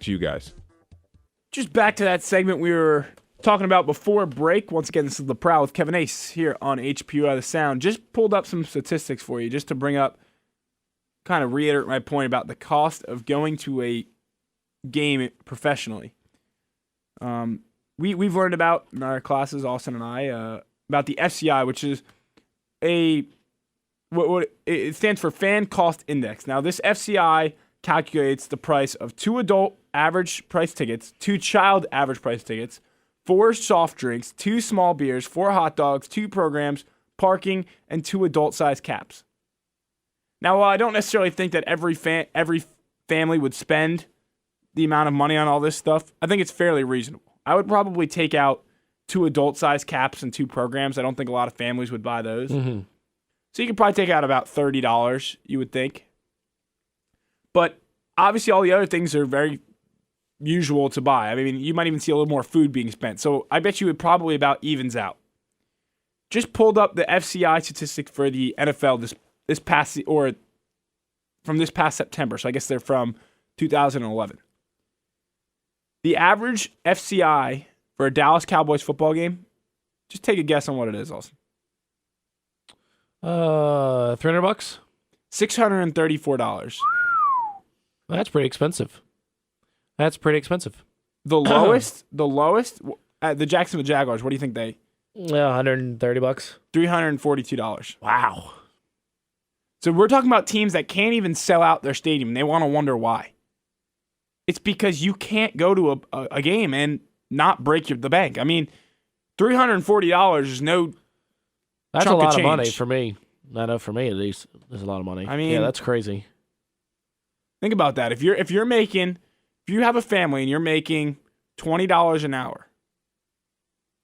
to you guys. Just back to that segment we were talking about before break. Once again, this is the Prowl with Kev and Ace here on HPU the Sound. Just pulled up some statistics for you just to bring up, kind of reiterate my point about the cost of going to a game professionally. We've learned about in our classes, Austin and I, about the FCI, which is what it stands for Fan Cost Index. Now, this FCI calculates the price of 2 adult average price tickets, 2 child average price tickets, 4 soft drinks, 2 small beers, 4 hot dogs, 2 programs, parking, and 2 adult-sized caps. Now, while I don't necessarily think that every family would spend the amount of money on all this stuff, I think it's fairly reasonable. I would probably take out 2 adult-sized caps and 2 programs. I don't think a lot of families would buy those. Mm-hmm. So you could probably take out about $30, you would think. But obviously all the other things are very usual to buy. I mean, you might even see a little more food being spent. So I bet you it probably about evens out. Just pulled up the FCI statistic for the NFL from this past September. So I guess they're from 2011. The average FCI for a Dallas Cowboys football game, just take a guess on what it is, Austin. $300? $634. That's pretty expensive. The lowest at the Jacksonville Jaguars, what do you think they? $130. $342. Wow. So we're talking about teams that can't even sell out their stadium. They want to wonder why. It's because you can't go to a game and not break the bank. I mean, $340 is no. That's chunk a lot of of money change. for me. I know for me at least, there's a lot of money. I mean, yeah, that's crazy. Think about that. If you have a family and you're making $20 an hour.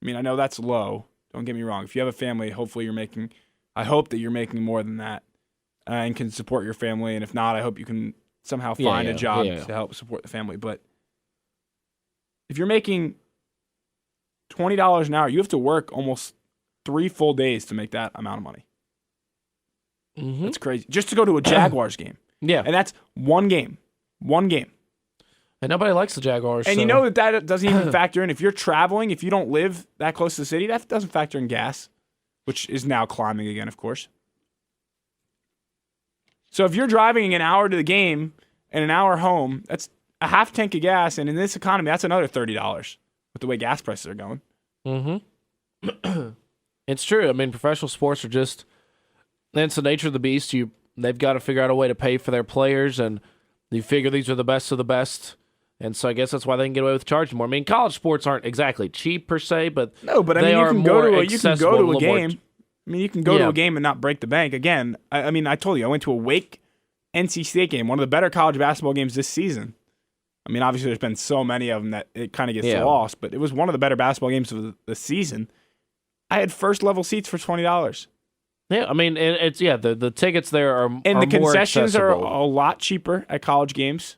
I mean, I know that's low. Don't get me wrong. If you have a family, I hope that you're making more than that and can support your family. And if not, I hope you can somehow find a job to help support the family. But if you're making $20 an hour, you have to work almost 3 full days to make that amount of money. Mm-hmm. That's crazy. Just to go to a Jaguars game. Yeah. And that's one game. And nobody likes the Jaguars. you know that doesn't even factor in. If you're traveling, if you don't live that close to the city, that doesn't factor in gas, which is now climbing again, of course. So if you're driving an hour to the game and an hour home, that's a half tank of gas. And in this economy, that's another $30 with the way gas prices are going. Mm-hmm. It's true. I mean, professional sports are just, it's the nature of the beast. They've got to figure out a way to pay for their players, and you figure these are the best of the best. And so I guess that's why they can get away with charging more. I mean, college sports aren't exactly cheap per se, but no, but I mean, you can go to a game. I mean, you can go to a game and not break the bank. Again, I mean, I told you, I went to a Wake NC State game, one of the better college basketball games this season. I mean, obviously, there's been so many of them that it kind of gets lost, but it was one of the better basketball games of the season. I had first level seats for $20. Yeah, I mean, the tickets there are and the concessions are accessible. a lot cheaper at college games.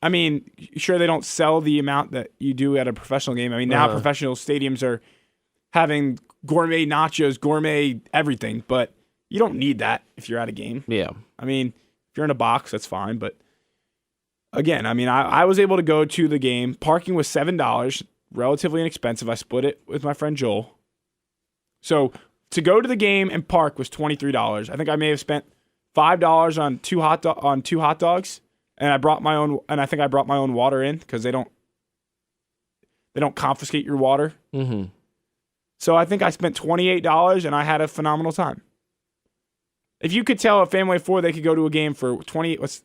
I mean, sure, they don't sell the amount that you do at a professional game. I mean, now professional stadiums are having gourmet nachos, gourmet everything, but you don't need that if you're at a game. Yeah. I mean, if you're in a box, that's fine. But again, I mean, I was able to go to the game. Parking was $7, relatively inexpensive. I split it with my friend Joel. So to go to the game and park was $23. I think I may have spent $5 on two hot dogs, and I brought my own. And I think I brought my own water in because they don't confiscate your water. Mm-hmm. So I think I spent $28, and I had a phenomenal time. If you could tell a family of 4 they could go to a game for 20, let's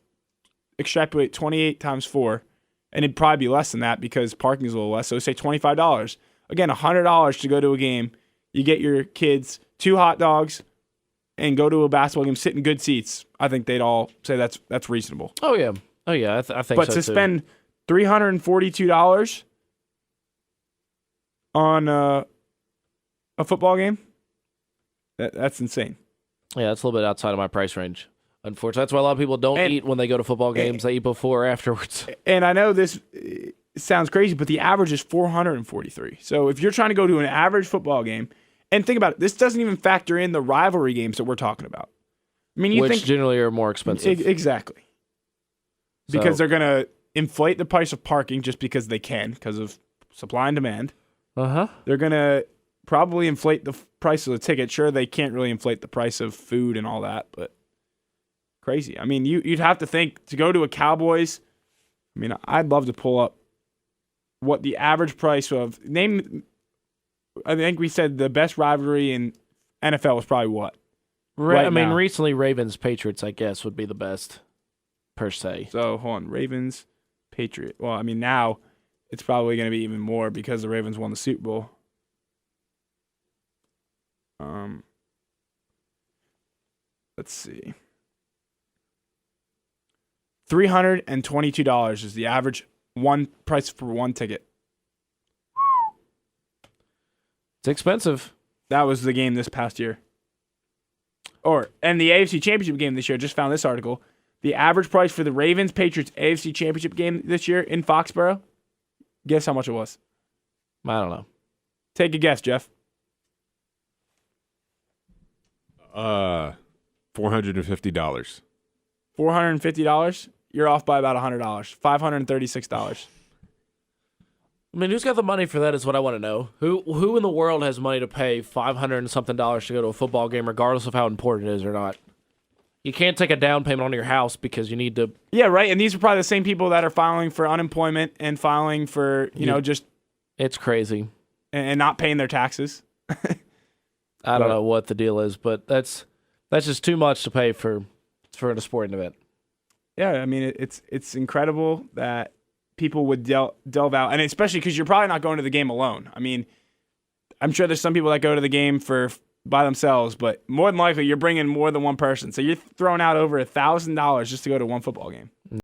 extrapolate 28 times 4, and it'd probably be less than that because parking is a little less. So say $25. Again, $100 to go to a game. You get your kids 2 hot dogs and go to a basketball game, sit in good seats. I think they'd all say that's reasonable. Oh yeah, I think so. But to spend $342 on a football game, that's insane. Yeah, that's a little bit outside of my price range. Unfortunately, that's why a lot of people don't eat when they go to football games. They eat before or afterwards. And I know this sounds crazy, but the average is $443. So if you're trying to go to an average football game, and think about it, this doesn't even factor in the rivalry games that we're talking about. I mean, Which generally are more expensive. Exactly. Because they're going to inflate the price of parking just because they can, because of supply and demand. Uh-huh. They're going to probably inflate the price of the ticket. Sure, they can't really inflate the price of food and all that, but crazy. I mean, you'd have to think to go to a Cowboys. I mean, I'd love to pull up what the average price of name. I think we said the best rivalry in NFL was probably what? I mean, now. recently Ravens Patriots, I guess, would be the best per se. So hold on, Ravens, Patriot. Well, I mean now it's probably going to be even more because the Ravens won the Super Bowl. Let's see. $322 is the average one price for one ticket. It's expensive. That was the game this past year. And the AFC Championship game this year, just found this article. The average price for the Ravens Patriots AFC Championship game this year in Foxborough, guess how much it was? I don't know. Take a guess, Jeff. $450. $450? You're off by about $100. $536. I mean, who's got the money for that is what I want to know. Who in the world has money to pay $500 and something to go to a football game, regardless of how important it is or not? You can't take a down payment on your house because you need to. Yeah, right. And these are probably the same people that are filing for unemployment and filing for, just. It's crazy. And not paying their taxes. I don't know what the deal is, but that's just too much to pay for a sporting event. Yeah, I mean, it's incredible that people would delve out, and especially because you're probably not going to the game alone. I mean, I'm sure there's some people that go to the game by themselves, but more than likely you're bringing more than one person. So you're throwing out over $1,000 just to go to one football game.